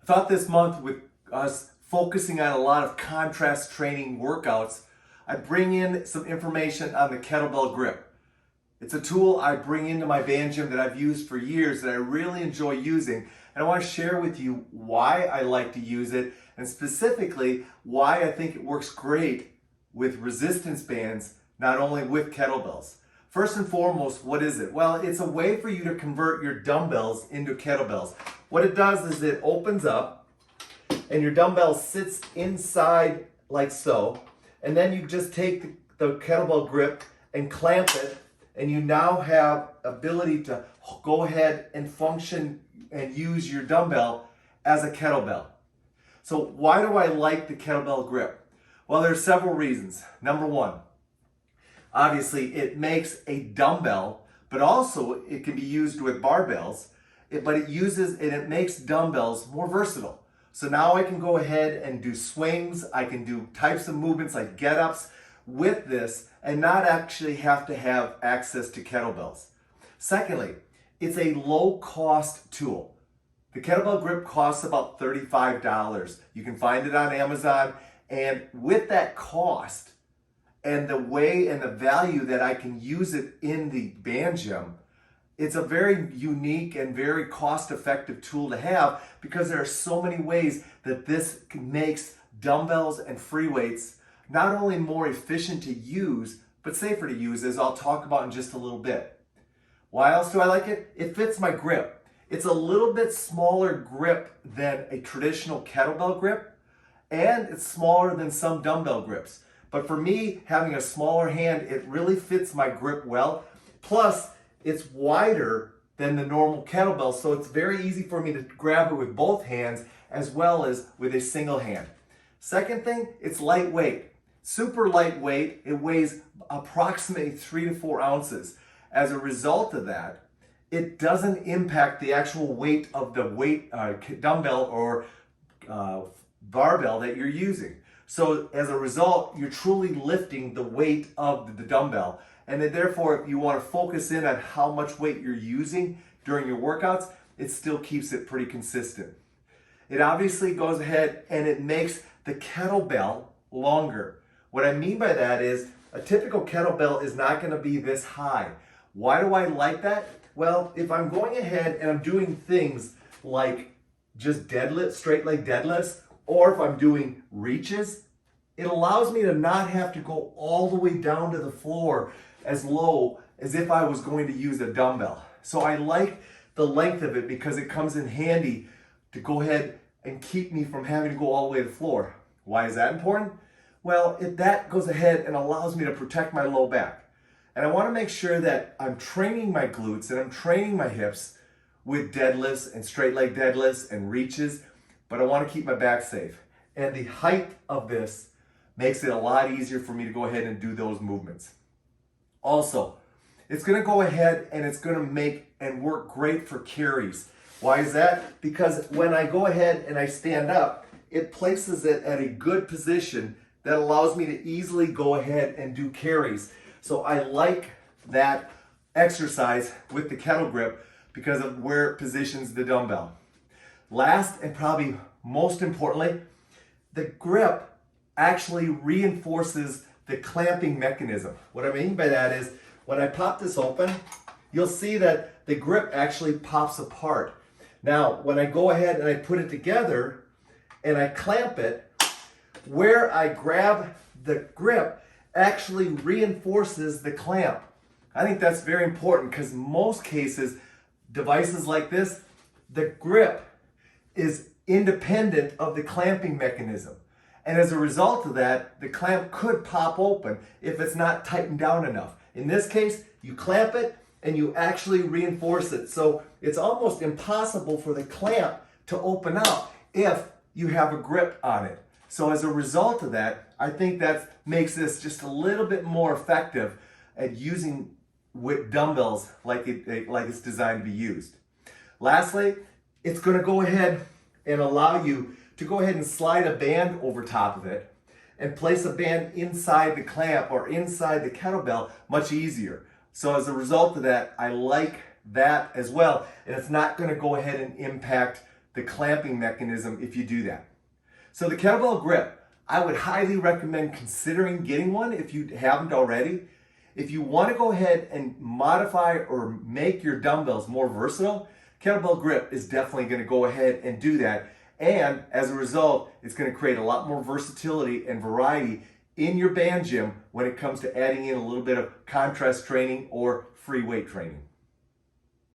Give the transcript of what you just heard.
I thought this month, with us focusing on a lot of contrast training workouts, I'd bring in some information on the kettlebell grip. It's a tool I bring into my band gym that I've used for years that I really enjoy using. And I want to share with you why I like to use it, and specifically why I think it works great with resistance bands, not only with kettlebells. First and foremost, what is it? Well, it's a way for you to convert your dumbbells into kettlebells. What it does is it opens up and your dumbbell sits inside like so, and then you just take the kettlebell grip and clamp it, and you now have ability to go ahead and function and use your dumbbell as a kettlebell. So why do I like the kettlebell grip? Well, there's several reasons. Number one, obviously it makes a dumbbell, but also it can be used with barbells, but it makes dumbbells more versatile. So now I can go ahead and do swings, I can do types of movements like get-ups with this and not actually have to have access to kettlebells. Secondly, it's a low-cost tool. The kettlebell grip costs about $35. You can find it on Amazon, and with that cost and the way and the value that I can use it in the band gym, it's a very unique and very cost-effective tool to have, because there are so many ways that this makes dumbbells and free weights not only more efficient to use, but safer to use, as I'll talk about in just a little bit. Why else do I like it? It fits my grip. It's a little bit smaller grip than a traditional kettlebell grip, and it's smaller than some dumbbell grips. But for me, having a smaller hand, it really fits my grip well. Plus, it's wider than the normal kettlebell, so it's very easy for me to grab it with both hands as well as with a single hand. Second thing, it's lightweight. Super lightweight. It weighs approximately 3 to 4 ounces. As a result of that, it doesn't impact the actual weight of the dumbbell or barbell that you're using. So as a result, you're truly lifting the weight of the dumbbell. And then therefore, if you want to focus in on how much weight you're using during your workouts, it still keeps it pretty consistent. It obviously goes ahead and it makes the kettlebell longer. What I mean by that is a typical kettlebell is not going to be this high. Why do I like that? Well, if I'm going ahead and I'm doing things like just deadlift, straight leg deadlifts, or if I'm doing reaches, it allows me to not have to go all the way down to the floor as low as if I was going to use a dumbbell. So I like the length of it because it comes in handy to go ahead and keep me from having to go all the way to the floor. Why is that important? Well, that goes ahead and allows me to protect my low back. And I want to make sure that I'm training my glutes and I'm training my hips with deadlifts and straight leg deadlifts and reaches, but I want to keep my back safe. And the height of this makes it a lot easier for me to go ahead and do those movements. Also, it's going to go ahead and it's going to make and work great for carries. Why is that? Because when I go ahead and I stand up, it places it at a good position that allows me to easily go ahead and do carries. So I like that exercise with the kettle grip because of where it positions the dumbbell. Last and probably most importantly, the grip actually reinforces the clamping mechanism. What I mean by that is when I pop this open, you'll see that the grip actually pops apart. Now, when I go ahead and I put it together and I clamp it, where I grab the grip actually reinforces the clamp. I think that's very important because in most cases, devices like this, the grip is independent of the clamping mechanism. And as a result of that, the clamp could pop open if it's not tightened down enough. In this case, you clamp it and you actually reinforce it. So it's almost impossible for the clamp to open up if you have a grip on it. So as a result of that, I think that makes this just a little bit more effective at using with dumbbells like it's designed to be used. Lastly, it's going to go ahead and allow you to go ahead and slide a band over top of it and place a band inside the clamp or inside the kettlebell much easier. So as a result of that, I like that as well. And it's not going to go ahead and impact the clamping mechanism if you do that. So the kettlebell grip, I would highly recommend considering getting one if you haven't already. If you want to go ahead and modify or make your dumbbells more versatile, kettlebell grip is definitely going to go ahead and do that. And as a result, it's going to create a lot more versatility and variety in your band gym when it comes to adding in a little bit of contrast training or free weight training.